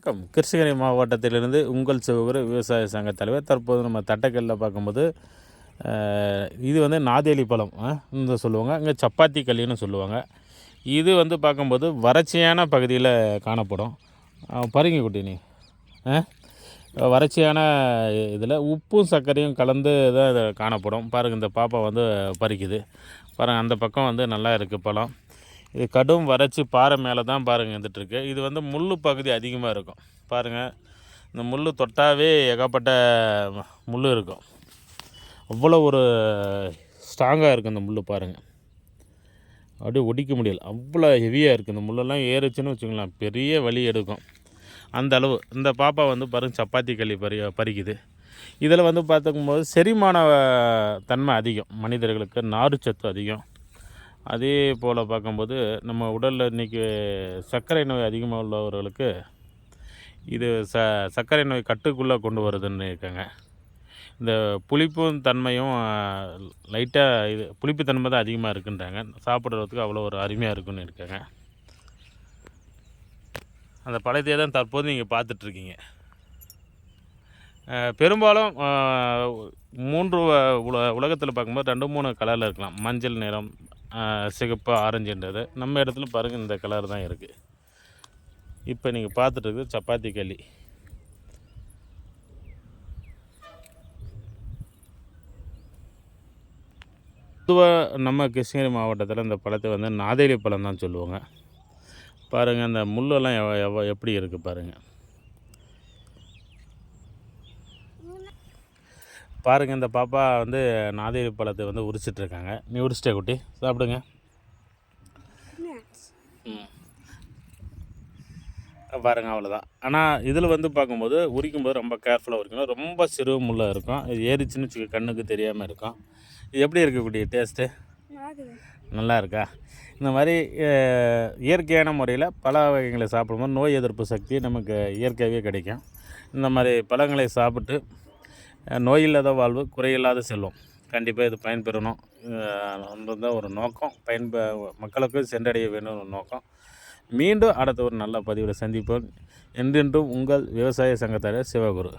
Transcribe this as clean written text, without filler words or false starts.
வணக்கம். கிருஷ்ணகிரி மாவட்டத்திலிருந்து உங்கள் சிவகுரு விவசாய சங்க தலைவர். தற்போது நம்ம தட்டக்கல்லில் பார்க்கும்போது இது வந்து நாதேலி பழம் இந்த சொல்லுவாங்க, இங்கே சப்பாத்தி கல்லின்னு சொல்லுவாங்க. இது வந்து பார்க்கும்போது வறட்சியான பகுதியில் காணப்படும். பாருங்க குட்டி நீ வறட்சியான இதில் உப்பும் சர்க்கரையும் கலந்து தான் இதை காணப்படும். பாருங்கள், இந்த பாப்பா வந்து பறிக்குது பாருங்கள். அந்த பக்கம் வந்து நல்லா இருக்குது பழம். இது கடும் வறட்சி பாறை மேலே தான் பாருங்கள் இருந்துகிட்ருக்கு. இது வந்து முள் பகுதி அதிகமாக இருக்கும். பாருங்கள், இந்த முள் தொட்டாவே ஏகப்பட்ட முள் இருக்கும். அவ்வளோ ஒரு ஸ்ட்ராங்காக இருக்குது இந்த முள் பாருங்கள். அப்படியே ஒடிக்க முடியல, அவ்வளோ ஹெவியாக இருக்குது. இந்த முள்ளெல்லாம் ஏறுச்சுன்னு வச்சுக்கலாம், பெரிய வலி எடுக்கும் அந்த அளவு. இந்த பாப்பா வந்து பாருங்கள் சப்பாத்தி களி பறிக்குது. இதில் வந்து பார்த்துக்கும்போது செரிமான தன்மை அதிகம், மனிதர்களுக்கு நார்ச்சத்து அதிகம். அதே போல் பார்க்கும்போது நம்ம உடலில் இன்றைக்கி சர்க்கரை நோய் அதிகமாக உள்ளவர்களுக்கு இது சர்க்கரை நோய் கட்டுக்குள்ளே கொண்டு வருதுன்னு இருக்காங்க. இந்த புளிப்பும் தன்மையும் லைட்டாக இது புளிப்பு தன்மை தான் அதிகமாக இருக்குன்றாங்க. சாப்பிட்றதுக்கு அவ்வளோ ஒரு அருமையாக இருக்குன்னு இருக்காங்க. அந்த பழத்தையே தான் தற்போது நீங்கள் பார்த்துட்ருக்கீங்க. பெரும்பாலும் 3 உலகத்தில் பார்க்கும்போது 2-3 கலரில் இருக்கலாம். மஞ்சள் நிறம், சிகப்பு, ஆரஞ்சுன்றது. நம்ம இடத்துல பாருங்கள் இந்த கலர் தான் இருக்குது. இப்போ நீங்கள் பார்த்துட்டு இருக்குது சப்பாத்தி களி. பொதுவாக நம்ம கிருஷ்ணகிரி மாவட்டத்தில் இந்த பழத்தை வந்து நாதேலி பழம் தான் சொல்லுவாங்க. பாருங்கள், அந்த முள்ளெல்லாம் எப்படி இருக்குது பாருங்கள். பாருங்கள், இந்த பாப்பா வந்து நாதேலி பழத்தை வந்து உரிச்சிட்ருக்காங்க. நீ உரிச்சிட்டே குட்டி, சாப்பிடுங்க. பாருங்கள், அவ்வளோதான். ஆனால் இதில் வந்து பார்க்கும்போது உரிக்கும்போது ரொம்ப கேர்ஃபுல்லாக உரிக்கணும். ரொம்ப சிறு முள்ளாக இருக்கும். இது ஏறிச்சுன்னு வச்சுக்க கண்ணுக்கு தெரியாமல் இருக்கும். இது எப்படி இருக்கக்கூடிய டேஸ்ட்டு? நல்லா இருக்கா? இந்த மாதிரி இயற்கையான முறையில் பல வகைகளை சாப்பிடும்போது நோய் எதிர்ப்பு சக்தி நமக்கு இயற்கையாகவே கிடைக்கும். இந்த மாதிரி பழங்களை சாப்பிட்டு நோயில்லாத வாழ்வு, குறையில்லாத செல்வம். கண்டிப்பாக இது பயன்பெறணும் தான் ஒரு நோக்கம். மக்களுக்கு சென்றடைய வேணும் ஒரு நோக்கம். மீண்டும் அடுத்த ஒரு நல்ல பதிவில் சந்திப்போம். என்றென்றும் உங்கள் விவசாய சங்கத்தாளர் சிவகுரு.